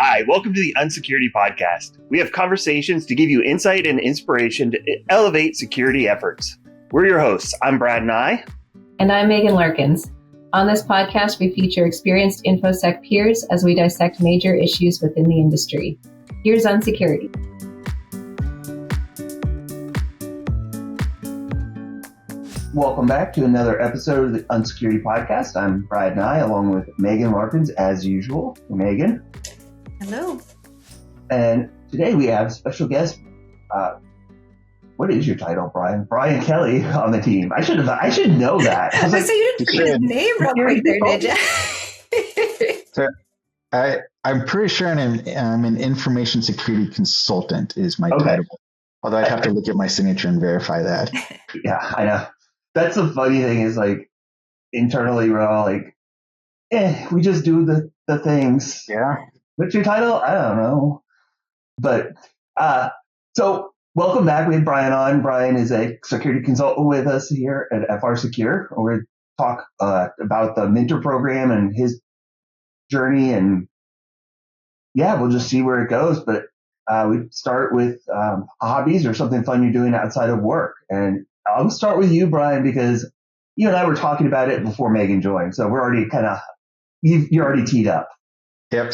Hi, welcome to the Unsecurity Podcast. We have conversations to give you insight and inspiration to elevate security efforts. We're your hosts. I'm Brad Nigh. And I'm Megan Larkins. On this podcast, we feature experienced InfoSec peers as we dissect major issues within the industry. Here's Unsecurity. Welcome back to another episode of the Unsecurity Podcast. I'm Brad Nigh, along with Megan Larkins, as usual. Megan. Hello. And today we have a special guest. What is your title, Brian? Brian Kelley on the team. I should know that. I was like, so you didn't put his name real quick there, did you? So I'm pretty sure I'm an information security consultant is my title. Although I'd have to look at my signature and verify that. Yeah, I know. That's the funny thing is, like, internally we're all like, we just do the things. Yeah. What's your title? I don't know. But so welcome back. We had Brian on. Brian is a security consultant with us here at FRSecure. We're going to talk about the Mentor Program and his journey, and we'll just see where it goes. But we start with hobbies or something fun you're doing outside of work. And I'll start with you, Brian, because you and I were talking about it before Megan joined. So we're already you're already teed up. Yep.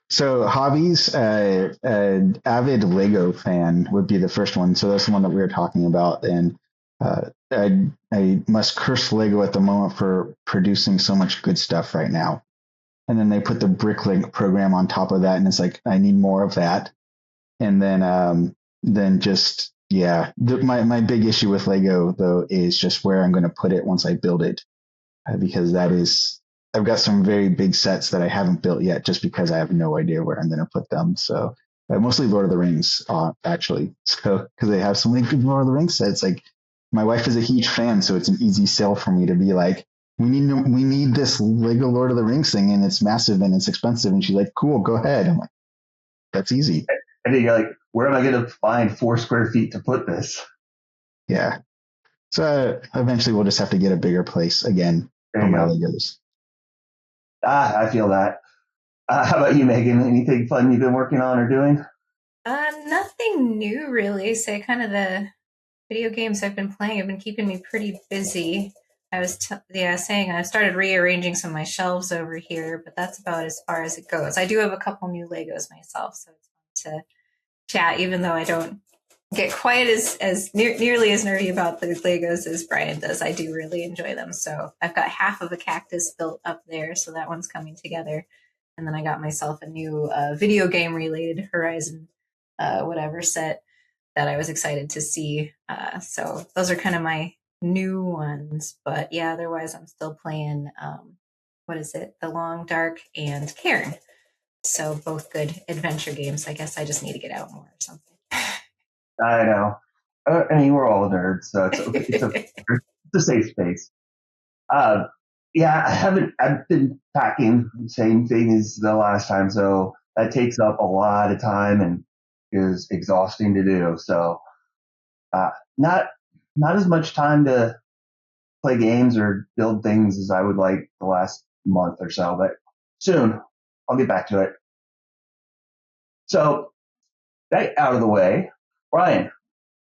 So hobbies, an avid Lego fan would be the first one. So that's the one that we were talking about. And I must curse Lego at the moment for producing so much good stuff right now. And then they put the Bricklink program on top of that. And it's like, I need more of that. And then just, my big issue with Lego, though, is just where I'm going to put it once I build it. Because I've got some very big sets that I haven't built yet just because I have no idea where I'm going to put them. So mostly Lord of the Rings, actually. So because they have so many good Lord of the Rings sets. Like, my wife is a huge fan, so it's an easy sell for me to be like, we need this Lego Lord of the Rings thing, and it's massive and it's expensive. And she's like, cool, go ahead. I'm like, that's easy. And then you're like, where am I going to find 4 square feet to put this? Yeah. So eventually we'll just have to get a bigger place again for my Legos. I feel that. How about you, Megan? Anything fun you've been working on or doing? Nothing new, really. So kind of the video games I've been playing have been keeping me pretty busy. I was saying I started rearranging some of my shelves over here, but that's about as far as it goes. I do have a couple new Legos myself, so it's fun to chat, even though I don't get quite as nearly as nerdy about the Legos as Brian does. I do really enjoy them. So I've got half of a cactus built up there, so that one's coming together. And then I got myself a new video game related Horizon whatever set that I was excited to see. So those are kind of my new ones. But yeah, otherwise I'm still playing, The Long Dark and Cairn. So both good adventure games. I guess I just need to get out more or something. I know. I mean, we're all nerds, so it's a safe space. I've been packing the same thing as the last time, so that takes up a lot of time and is exhausting to do. So not as much time to play games or build things as I would like the last month or so, but soon I'll get back to it. So that out of the way, Brian,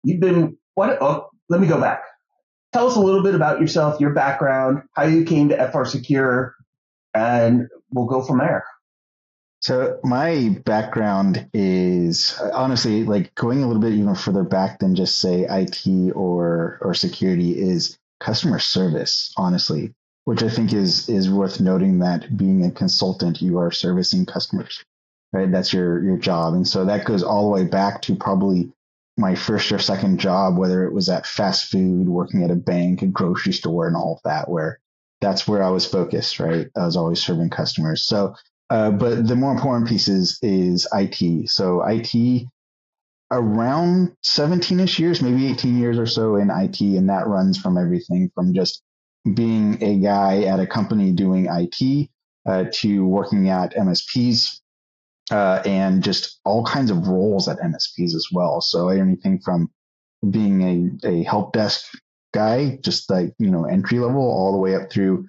you've been let me go back. Tell us a little bit about yourself, your background, how you came to FRSecure, and we'll go from there. So my background is honestly, like, going a little bit even further back than just say IT or security is customer service, honestly, which I think is worth noting, that being a consultant, you are servicing customers, right? That's your job. And so that goes all the way back to probably my first or second job, whether it was at fast food, working at a bank, a grocery store, and all of that, where that's where I was focused, right? I was always serving customers. So, but the more important piece is IT. So IT, around 17-ish years, maybe 18 years or so in IT. And that runs from everything from just being a guy at a company doing IT to working at MSPs, and just all kinds of roles at MSPs as well. So anything from being a help desk guy, just like, entry level, all the way up through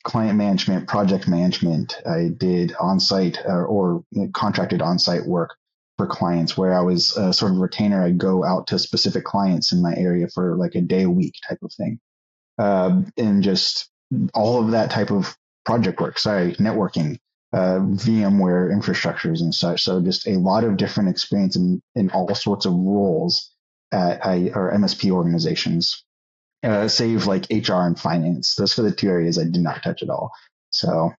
client management, project management. I did on-site or contracted on-site work for clients where I was sort of a retainer. I'd go out to specific clients in my area for like a day a week type of thing. And just all of that type of project work, networking, VMware infrastructures and such. So just a lot of different experience in all sorts of roles at or MSP organizations, save like HR and finance. Those are the two areas I did not touch at all. So,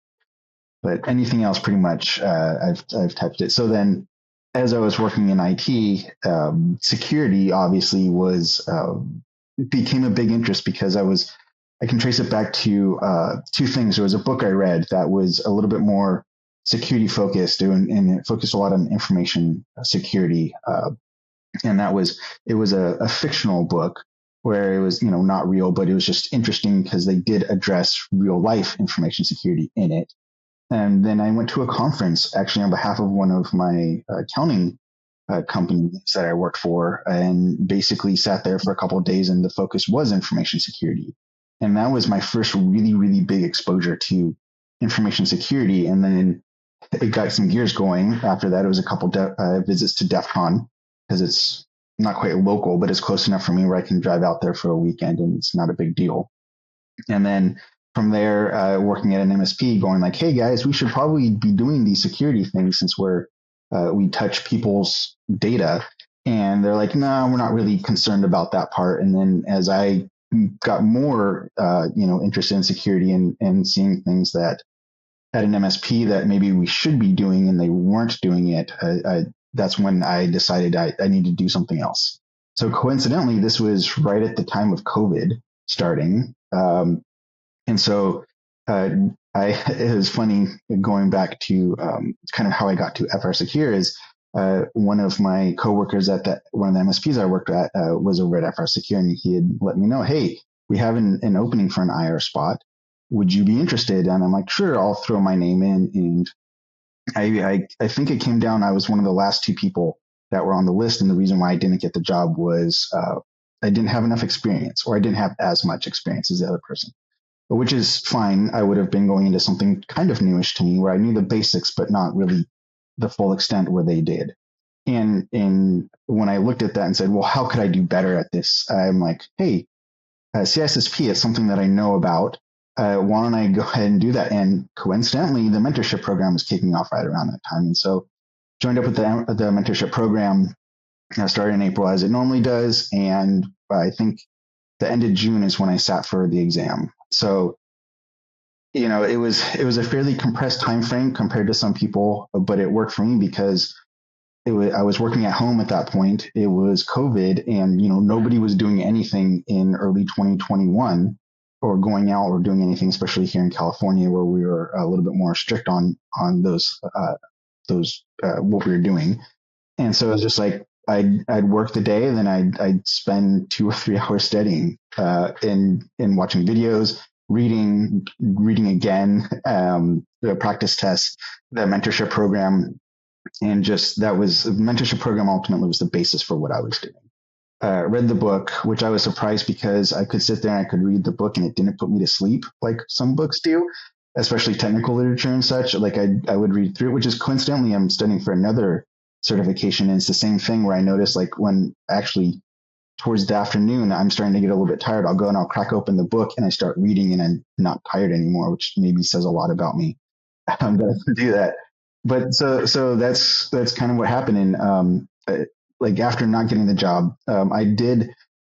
but anything else, pretty much, I've touched it. So then, as I was working in IT, security obviously became a big interest because I can trace it back to two things. There was a book I read that was a little bit more security focused, and it focused a lot on information security. And it was a fictional book where it was, not real, but it was just interesting because they did address real life information security in it. And then I went to a conference actually on behalf of one of my accounting companies that I worked for, and basically sat there for a couple of days, and the focus was information security. And that was my first really, really big exposure to information security. And then it got some gears going. After that, it was a couple visits to DEF CON, because it's not quite local, but it's close enough for me where I can drive out there for a weekend and it's not a big deal. And then from there, working at an MSP, going like, hey guys, we should probably be doing these security things since we touch people's data. And they're like, no, we're not really concerned about that part. And then as I got more, interested in security and seeing things that at an MSP that maybe we should be doing and they weren't doing it, that's when I decided I need to do something else. So coincidentally, this was right at the time of COVID starting. And so it was funny going back to kind of how I got to FRSecure is one of my coworkers at one of the MSPs I worked at was over at FRSecure, and he had let me know, hey, we have an opening for an IR spot. Would you be interested? And I'm like, sure, I'll throw my name in. And I think it came down, I was one of the last two people that were on the list. And the reason why I didn't get the job was I didn't have enough experience, or I didn't have as much experience as the other person, which is fine. I would have been going into something kind of newish to me where I knew the basics, but not really the full extent where they did. And when I looked at that and said, well, how could I do better at this? I'm like, hey, CISSP is something that I know about. Why don't I go ahead and do that? And coincidentally, the mentorship program was kicking off right around that time. And so joined up with the mentorship program. Started in April as it normally does. And I think the end of June is when I sat for the exam. So, it was a fairly compressed time frame compared to some people, but it worked for me because I was working at home at that point. It was COVID, and nobody was doing anything in early 2021 or going out or doing anything, especially here in California, where we were a little bit more strict on those what we were doing. And so it was just like I'd work the day, and then I'd spend 2 or 3 hours studying and watching videos, reading again, the practice tests, the mentorship program. And just the mentorship program ultimately was the basis for what I was doing. Read the book, which I was surprised because I could sit there and I could read the book and it didn't put me to sleep like some books do, especially technical literature and such. Like I would read through it, which is coincidentally, I'm studying for another certification. And it's the same thing where I notice like when actually towards the afternoon, I'm starting to get a little bit tired. I'll go and I'll crack open the book and I start reading and I'm not tired anymore, which maybe says a lot about me. I'm going to do that. But so that's kind of what happened. And like after not getting the job, I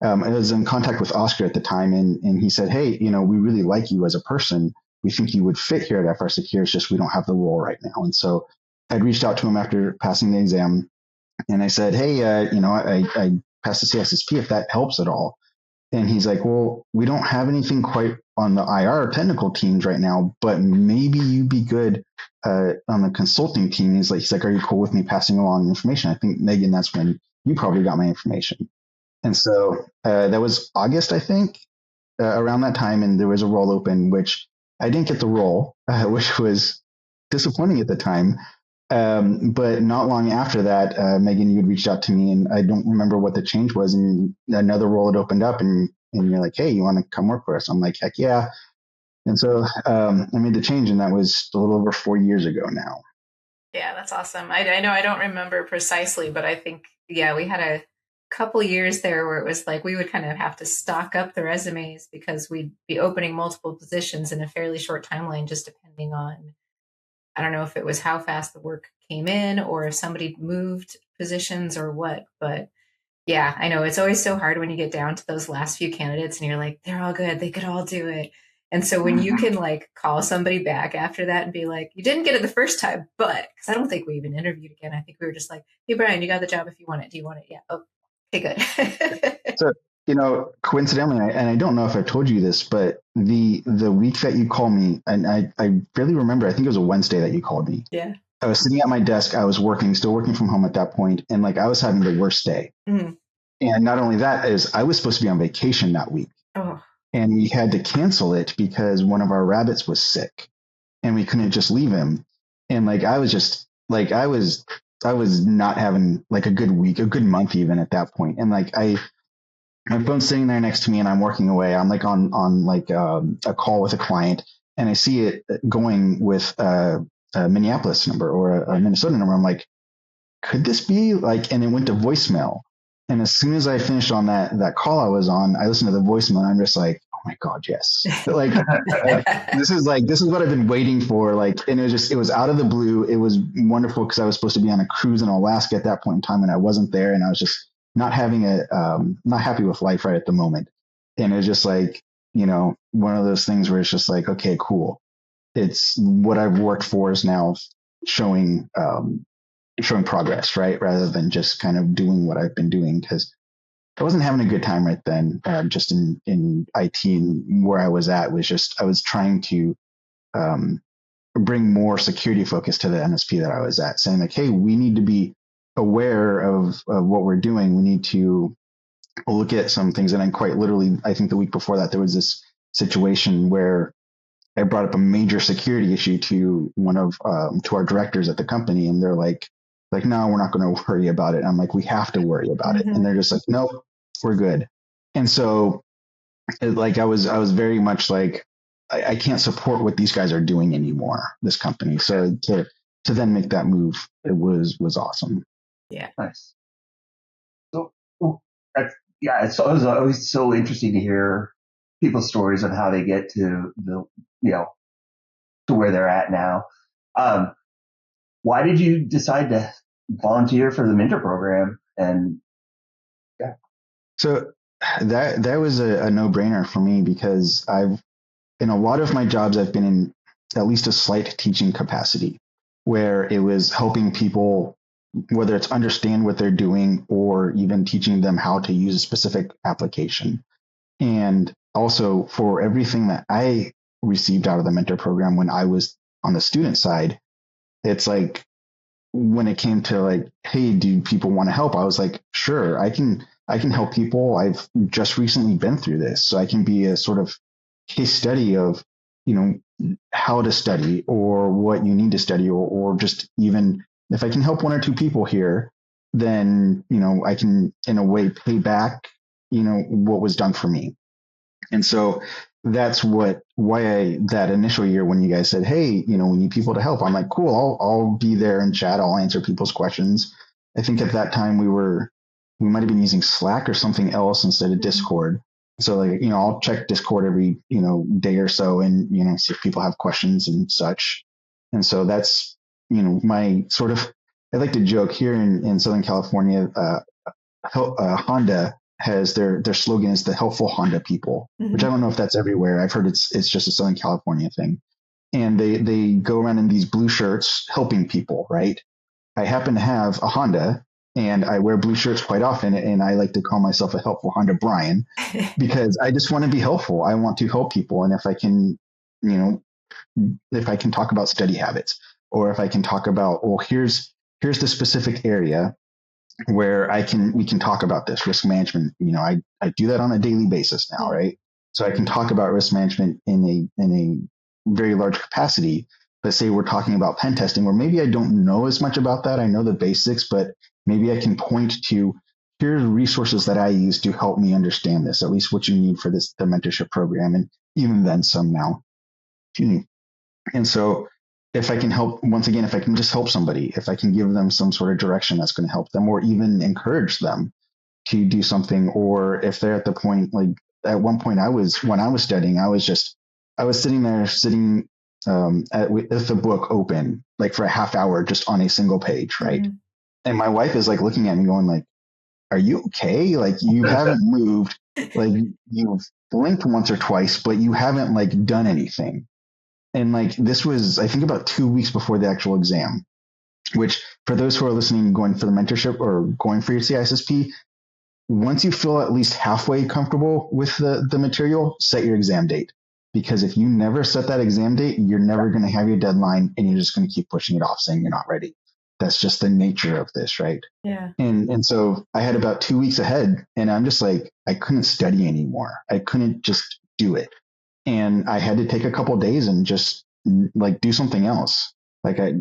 was in contact with Oscar at the time, and he said, hey, we really like you as a person. We think you would fit here at FRSecure. It's just we don't have the role right now. And so I'd reached out to him after passing the exam, and I said, hey, I passed the CISSP if that helps at all. And he's like, well, we don't have anything quite on the IR technical teams right now, but maybe you'd be good on the consulting team. He's like, are you cool with me passing along information? I think, Megan, that's when you probably got my information. And so that was August, I think, around that time. And there was a role open, which I didn't get the role, which was disappointing at the time. But not long after that, Megan, you had reached out to me, and I don't remember what the change was. And another role had opened up, and you're like, hey, you want to come work for us? I'm like, heck yeah. And so I made the change, and that was a little over 4 years ago now. Yeah, that's awesome. I know I don't remember precisely, but I think, yeah, we had a couple years there where it was like we would kind of have to stock up the resumes because we'd be opening multiple positions in a fairly short timeline, just depending on, I don't know if it was how fast the work came in or if somebody moved positions or what. But yeah, I know it's always so hard when you get down to those last few candidates and you're like, they're all good. They could all do it. And so when you can like call somebody back after that and be like, you didn't get it the first time, but because I don't think we even interviewed again. I think we were just like, hey, Brian, you got the job if you want it. Do you want it? Yeah. Oh, okay, good. So, coincidentally, and I don't know if I told you this, but the week that you called me, and I barely remember, I think it was a Wednesday that you called me. Yeah. I was sitting at my desk. I was still working from home at that point, and like I was having the worst day. Mm-hmm. And not only that, is I was supposed to be on vacation that week. Oh. And we had to cancel it because one of our rabbits was sick and we couldn't just leave him. And like, I was just like, I was not having like a good week, a good month even at that point. And like, my phone's sitting there next to me and I'm working away. I'm like on like a call with a client and I see it going with a Minneapolis number or a Minnesota number. I'm like, could this be like, and it went to voicemail. And as soon as I finished on that call I was on, I listened to the voicemail and I'm just like, oh my God, yes. Like, this is what I've been waiting for. Like, and it was out of the blue. It was wonderful because I was supposed to be on a cruise in Alaska at that point in time and I wasn't there. And I was just not happy with life right at the moment. And it was just like, one of those things where it's just like, okay, cool. It's what I've worked for is now showing progress, right? Rather than just kind of doing what I've been doing, because I wasn't having a good time right then. Just in IT and where I was at was just, I was trying to bring more security focus to the MSP that I was at, saying like, hey, we need to be aware of what we're doing. We need to look at some things. And then quite literally, I think the week before that, there was this situation where I brought up a major security issue to to our directors at the company. And they're like, no, we're not going to worry about it. And I'm like, we have to worry about it. And they're just like, nope, we're good. And so I was very much like, I can't support what these guys are doing anymore, this company. So to then make that move, it was awesome. Yeah. Nice. So it's always so interesting to hear people's stories of how they get to to where they're at now. Why did you decide to volunteer for the mentor program? And yeah. So that was a no-brainer for me because in a lot of my jobs, I've been in at least a slight teaching capacity where it was helping people, whether it's understand what they're doing or even teaching them how to use a specific application. And also for everything that I received out of the mentor program when I was on the student side, it's like when it came to like, hey, do people want to help? I was like, sure, I can help people. I've just recently been through this. So I can be a sort of case study of, how to study or what you need to study or just even if I can help one or two people here, then, I can in a way pay back, what was done for me. And so that's why that initial year when you guys said, hey, we need people to help, I'm like, cool, I'll be there in chat. I'll answer people's questions. I think at that time we might've been using Slack or something else instead of Discord. So I'll check Discord every, day or so and, see if people have questions and such. And so that's, my sort of, I like to joke here in Southern California, Honda has their slogan is the helpful Honda people, which I don't know if that's everywhere. I've heard it's just a Southern California thing. And they go around in these blue shirts helping people, right? I happen to have a Honda and I wear blue shirts quite often. And I like to call myself a helpful Honda Brian because I just want to be helpful. I want to help people. And if I can, if I can talk about study habits or if I can talk about, well, here's the specific area where we can talk about this risk management. I do that on a daily basis now, right? So I can talk about risk management in a very large capacity. But say we're talking about pen testing, where maybe I don't know as much about that. I know the basics, but maybe I can point to here's resources that I use to help me understand this, at least what you need for the mentorship program. And even then some now. Excuse me. And so if I can help, once again, if I can just help somebody, if I can give them some sort of direction that's going to help them or even encourage them to do something, or if they're at the point, like at one point when I was studying, I was sitting there with the book open, like for a half hour, just on a single page. Right. Mm-hmm. And my wife is like looking at me going like, are you okay? Like you haven't moved, like you've blinked once or twice, but you haven't like done anything. And like, this was, I think, about 2 weeks before the actual exam, which for those who are listening, going for the mentorship or going for your CISSP, once you feel at least halfway comfortable with the material, set your exam date. Because if you never set that exam date, you're never going to have your deadline and you're just going to keep pushing it off saying you're not ready. That's just the nature of this, right? Yeah. And so I had about 2 weeks ahead and I'm just like, I couldn't study anymore. I couldn't just do it. And I had to take a couple of days and just like do something else. Like I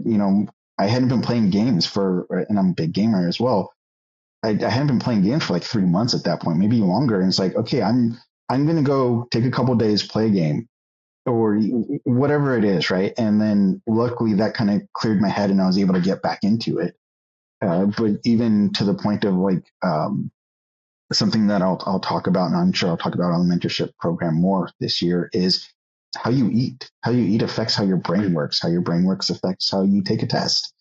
hadn't been playing games and I'm a big gamer as well. I hadn't been playing games for like 3 months at that point, maybe longer. And it's like, okay, I'm going to go take a couple of days, play a game or whatever it is. Right. And then luckily that kind of cleared my head and I was able to get back into it. But even to the point of like, something that I'll talk about, and I'm sure I'll talk about on the mentorship program more this year, is how you eat. How you eat affects how your brain works. How your brain works affects how you take a test.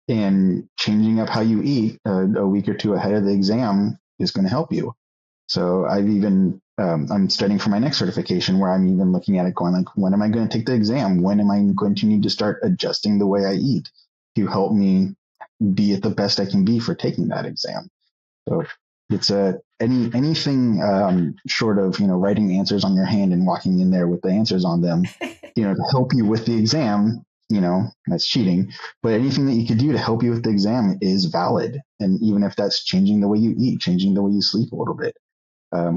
And changing up how you eat a week or two ahead of the exam is going to help you. So I'm studying for my next certification where I'm even looking at it going like, when am I going to take the exam? When am I going to need to start adjusting the way I eat to help me be at the best I can be for taking that exam? So it's anything short of, writing answers on your hand and walking in there with the answers on them, to help you with the exam, that's cheating. But anything that you could do to help you with the exam is valid. And even if that's changing the way you eat, changing the way you sleep a little bit,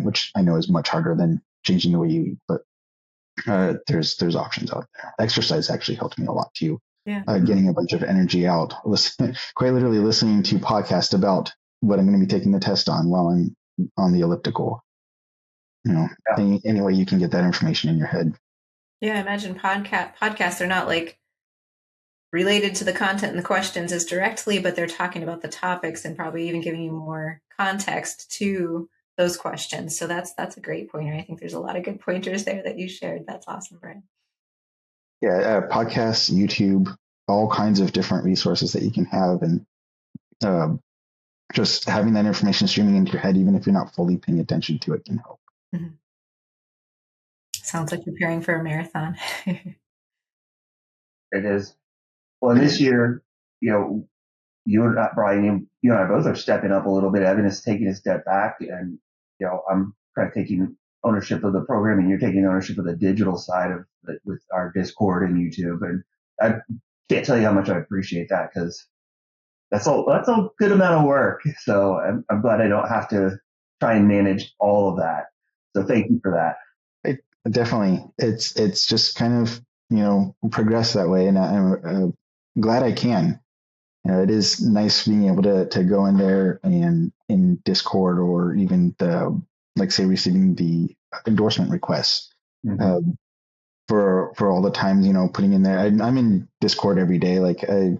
which I know is much harder than changing the way you eat, but there's options out there. Exercise actually helped me a lot too. Yeah. Getting a bunch of energy out, quite literally listening to podcasts about what I'm going to be taking the test on while I'm on the elliptical. Any way you can get that information in your head. Yeah, I imagine podcasts are not like related to the content and the questions as directly, but they're talking about the topics and probably even giving you more context to those questions. So that's a great pointer. I think there's a lot of good pointers there that you shared. That's awesome, Brian. Yeah, podcasts, YouTube, all kinds of different resources that you can have, and just having that information streaming into your head, even if you're not fully paying attention to it, can help. Mm-hmm. Sounds like preparing for a marathon. It is. Well, this year, you and Brian, you and I both are stepping up a little bit. Evan is taking a step back, and I'm kind of taking ownership of the program, and you're taking ownership of the digital side of it with our Discord and YouTube. And I can't tell you how much I appreciate that, because that's a good amount of work. So I'm glad I don't have to try and manage all of that. So thank you for that. Definitely, it's just kind of progress that way, and I'm glad I can. It is nice being able to go in there and in Discord, or even say receiving the endorsement requests. Mm-hmm. For all the times putting in there. I'm in Discord every day. Like I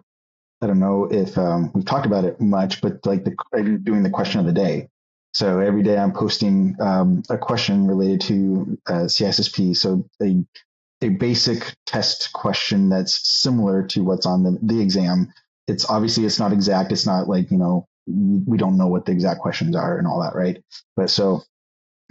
don't know if we've talked about it much, but like I'm doing the question of the day. So every day I'm posting a question related to CISSP. So a basic test question that's similar to what's on the exam. It's not exact. It's not like, we don't know what the exact questions are and all that, right? But so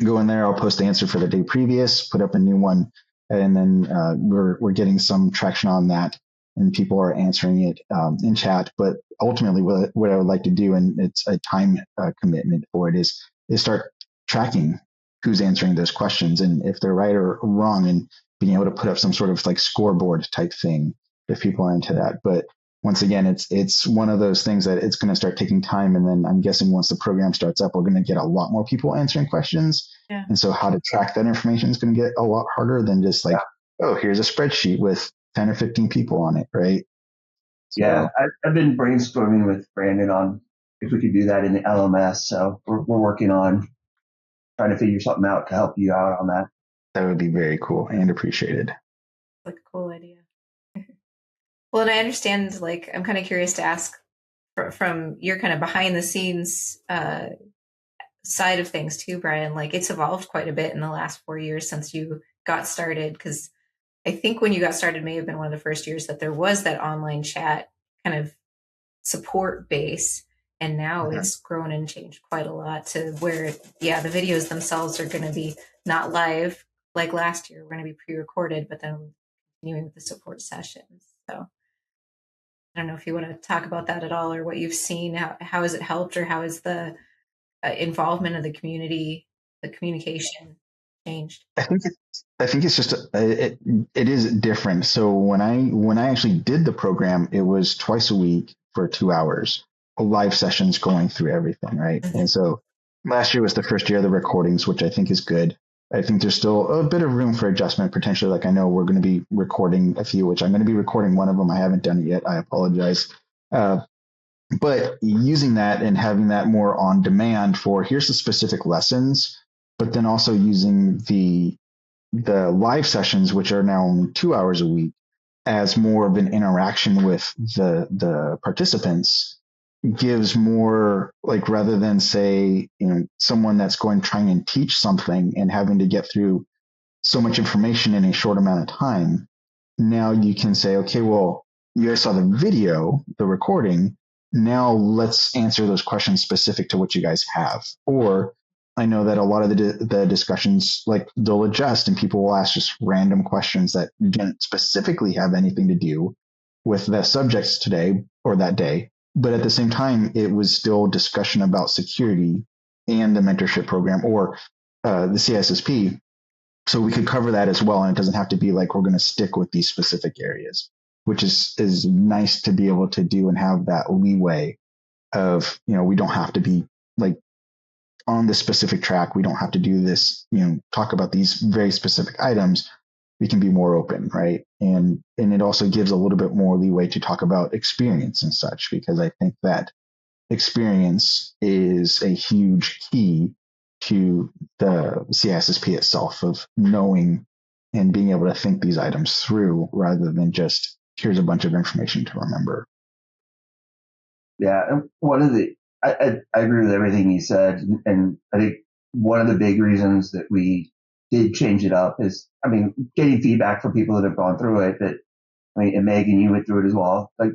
go in there, I'll post the answer for the day previous, put up a new one, and then we're getting some traction on that, and people are answering it in chat. But ultimately, what I would like to do, and it's a time commitment for it, is start tracking who's answering those questions and if they're right or wrong, and being able to put up some sort of like scoreboard type thing if people are into that. But once again, it's one of those things that it's going to start taking time. And then I'm guessing once the program starts up, we're going to get a lot more people answering questions. Yeah. And so how to track that information is going to get a lot harder than just like, oh, here's a spreadsheet with 10 or 15 people on it, right? So, yeah, I've been brainstorming with Brandon on if we could do that in the LMS. So we're working on trying to figure something out to help you out on that. That would be very cool and appreciated. Like a cool idea. Well, and I understand, like, I'm kind of curious to ask from your kind of behind the scenes side of things too, Brian. Like, it's evolved quite a bit in the last 4 years since you got started. Because I think when you got started may have been one of the first years that there was that online chat kind of support base. And now it's grown and changed quite a lot to where, yeah, the videos themselves are going to be not live like last year. We're going to be pre-recorded, but then continuing with the support sessions. So I don't know if you want to talk about that at all, or what you've seen. How has it helped, or how has the involvement of the community, the communication changed? I think it's just it is different. So when I actually did the program, it was twice a week for 2 hours, live sessions going through everything, right? And so last year was the first year of the recordings, which I think is good. I think there's still a bit of room for adjustment potentially. Like I know we're going to be recording a few, which I'm going to be recording one of them. I haven't done it yet. I apologize. But using that and having that more on demand for here's the specific lessons, but then also using the live sessions, which are now only 2 hours a week, as more of an interaction with the participants, gives more, like, rather than say, someone that's going trying and teach something and having to get through so much information in a short amount of time. Now you can say, okay, well, you guys saw the video, the recording. Now let's answer those questions specific to what you guys have. Or I know that a lot of the discussions, like, they'll adjust and people will ask just random questions that don't specifically have anything to do with the subjects today or that day. But at the same time, it was still discussion about security and the mentorship program or the CISSP. So we could cover that as well. And it doesn't have to be like we're going to stick with these specific areas, which is nice to be able to do and have that leeway of, we don't have to be like on this specific track. We don't have to do this, talk about these very specific items. We can be more open, right? And it also gives a little bit more leeway to talk about experience and such, because I think that experience is a huge key to the CISSP itself, of knowing and being able to think these items through rather than just here's a bunch of information to remember. Yeah, and I agree with everything you said, and I think one of the big reasons that we did change it up is, getting feedback from people that have gone through it. And Megan, you went through it as well. Like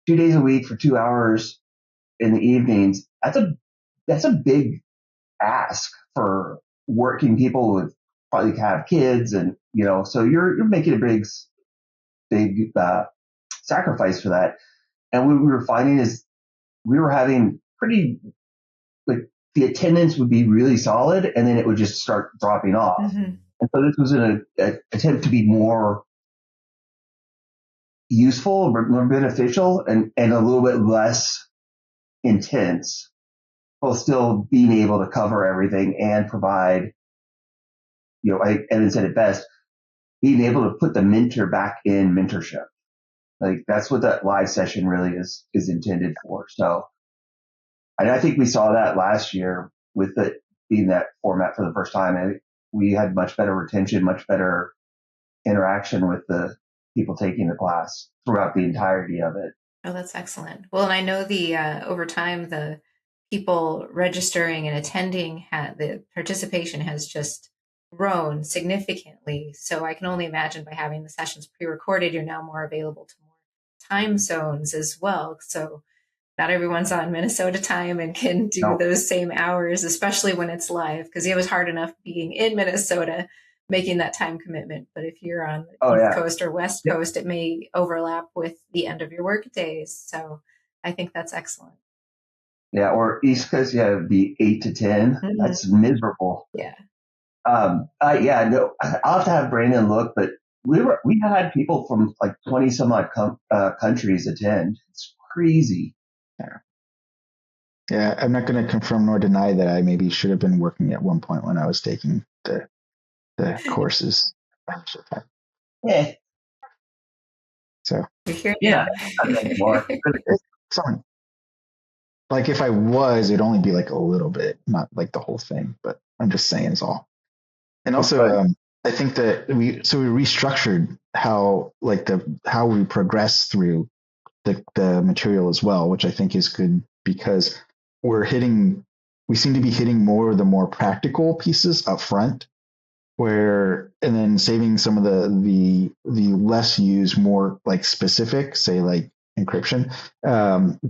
2 days a week for 2 hours in the evenings. That's a big ask for working people who probably have kids, and so you're making a big sacrifice for that. And what we were finding is we were having like, the attendance would be really solid, and then it would just start dropping off. Mm-hmm. And so this was an attempt to be more useful, more beneficial, and a little bit less intense, while still being able to cover everything and provide, Evan said it best, being able to put the mentor back in mentorship. Like, that's what that live session really is intended for. So, and I think we saw that last year with it being that format for the first time. And we had much better retention, much better interaction with the people taking the class throughout the entirety of it. Oh, that's excellent. Well, and I know over time, the people registering and attending, the participation has just grown significantly. So I can only imagine by having the sessions pre-recorded, you're now more available to more time zones as well. So not everyone's on Minnesota time and can do those same hours, especially when it's live, because it was hard enough being in Minnesota, making that time commitment. But if you're on the East Coast or West Coast, it may overlap with the end of your work days. So I think that's excellent. Yeah, or East Coast, it'd be 8 to 10. Mm-hmm. That's miserable. Yeah. I'll have to have Brandon look, but we had people from like 20 some odd countries attend. It's crazy. Yeah, I'm not going to confirm nor deny that I maybe should have been working at one point when I was taking the courses. Yeah. So. You're here. Yeah. Like, if I was, it'd only be like a little bit, not like the whole thing. But I'm just saying is all. And also, I think that we restructured how we progress through the material as well, which I think is good because we seem to be hitting more of the more practical pieces up front, and then saving some of the less used, more like specific, say like encryption,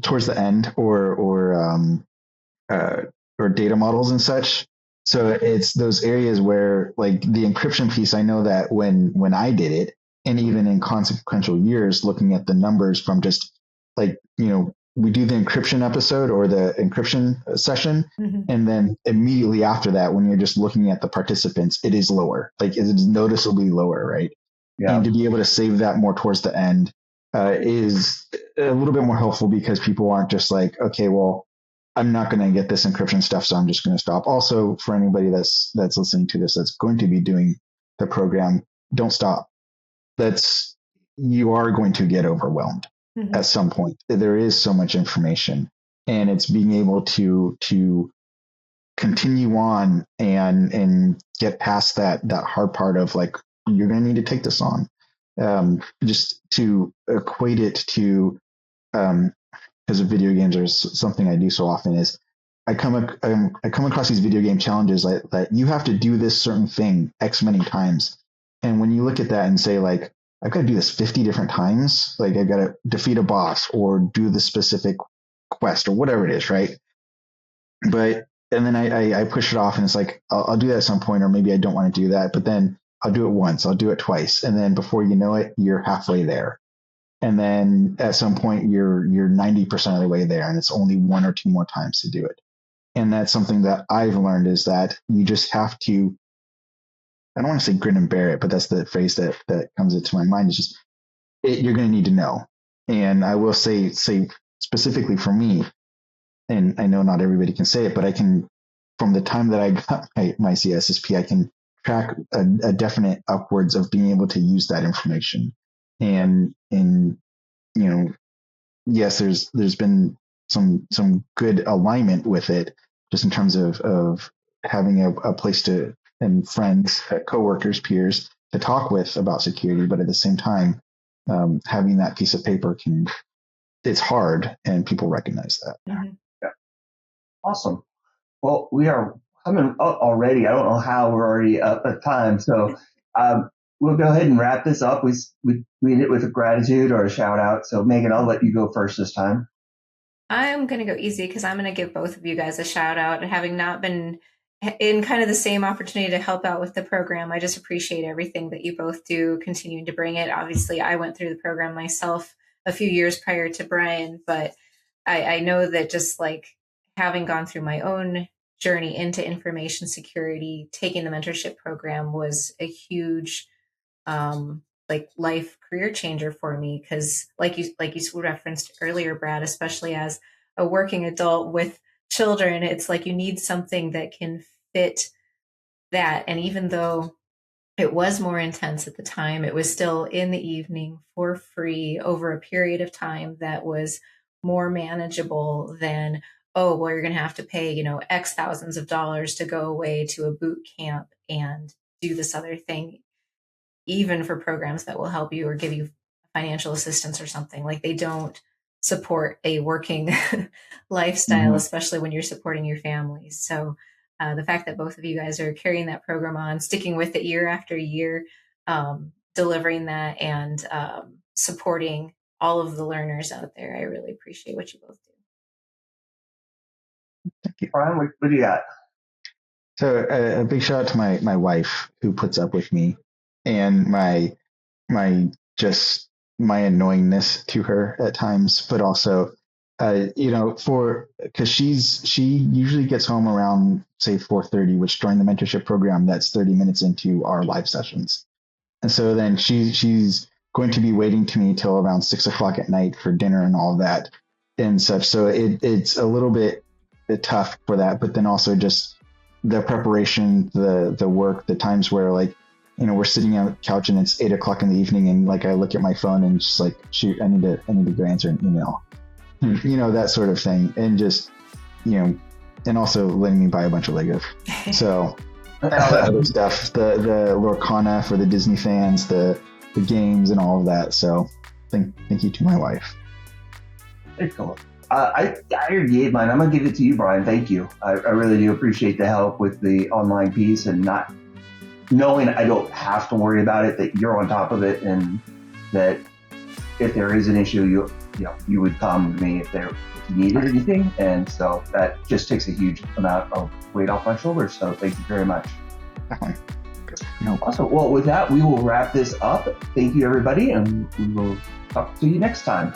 towards the end, or data models and such. So it's those areas where, like the encryption piece, I know that when I did it, and even in consequential years, looking at the numbers from just like, we do the encryption episode or the encryption session. Mm-hmm. And then immediately after that, when you're just looking at the participants, it is lower, like it is noticeably lower. Right. Yeah. And to be able to save that more towards the end is a little bit more helpful because people aren't just like, okay, well, I'm not going to get this encryption stuff, so I'm just going to stop. Also, for anybody that's listening to this, that's going to be doing the program, don't stop. You are going to get overwhelmed at some point. There is so much information, and it's being able to continue on and get past that hard part of like, you're going to need to take this on. Just to equate it to, because of video games, there's something I do so often is I come across these video game challenges that you have to do this certain thing X many times. And when you look at that and say like, I've got to do this 50 different times, like I've got to defeat a boss or do the specific quest or whatever it is, right? And then I push it off and it's like, I'll do that at some point, or maybe I don't want to do that, but then I'll do it once, I'll do it twice. And then before you know it, you're halfway there. And then at some point you're 90% of the way there, and it's only one or two more times to do it. And that's something that I've learned, is that you just have to, I don't want to say grin and bear it, but that's the phrase that comes into my mind, is just, you're going to need to know. And I will say specifically for me, and I know not everybody can say it, but I can, from the time that I got my CISSP, I can track a definite upwards of being able to use that information. And yes, there's been some good alignment with it, just in terms of having a place to, and friends, coworkers, peers to talk with about security. But at the same time, having that piece of paper it's hard, and people recognize that. Mm-hmm. Yeah. Awesome. Well, we are coming up already. I don't know how we're already up at time. So, we'll go ahead and wrap this up. We end it with a gratitude or a shout out. So Megan, I'll let you go first this time. I'm going to go easy because I'm going to give both of you guys a shout out. And having not been in kind of the same opportunity to help out with the program, I just appreciate everything that you both do, continuing to bring it. Obviously, I went through the program myself a few years prior to Brian, but I know that just like having gone through my own journey into information security, taking the mentorship program was a huge life career changer for me, because like you referenced earlier, Brad, especially as a working adult with children, it's like you need something that can fit that. And even though it was more intense at the time, it was still in the evening for free over a period of time that was more manageable than, oh, well, you're going to have to pay, X thousands of dollars to go away to a boot camp and do this other thing, even for programs that will help you or give you financial assistance or something. Like, they don't support a working lifestyle, especially when you're supporting your families. So the fact that both of you guys are carrying that program on, sticking with it year after year, delivering that, and supporting all of the learners out there, I really appreciate what you both do. Thank you. Brian, what do you got? So a big shout out to my wife, who puts up with me, and my annoyingness to her at times, but also, because she usually gets home around, say, 4:30, which during the mentorship program, that's 30 minutes into our live sessions. And so then she's going to be waiting to me till around 6:00 at night for dinner and all that and such. So it's a little bit tough for that, but then also just the preparation, the work, the times where, like, we're sitting on the couch and it's 8:00 in the evening, and like I look at my phone and just like, shoot, I need to go answer an email, that sort of thing. And just, and also letting me buy a bunch of Legos. So and all that other stuff, the Lorcana for the Disney fans, the games and all of that. So thank you to my wife. Very cool. I already gave mine. I'm going to give it to you, Brian. Thank you. I really do appreciate the help with the online piece and not knowing I don't have to worry about it, that you're on top of it, and that if there is an issue, you would come to me if you needed anything. And so that just takes a huge amount of weight off my shoulders. So thank you very much. Awesome. Well, with that, we will wrap this up. Thank you, everybody, and we will talk to you next time.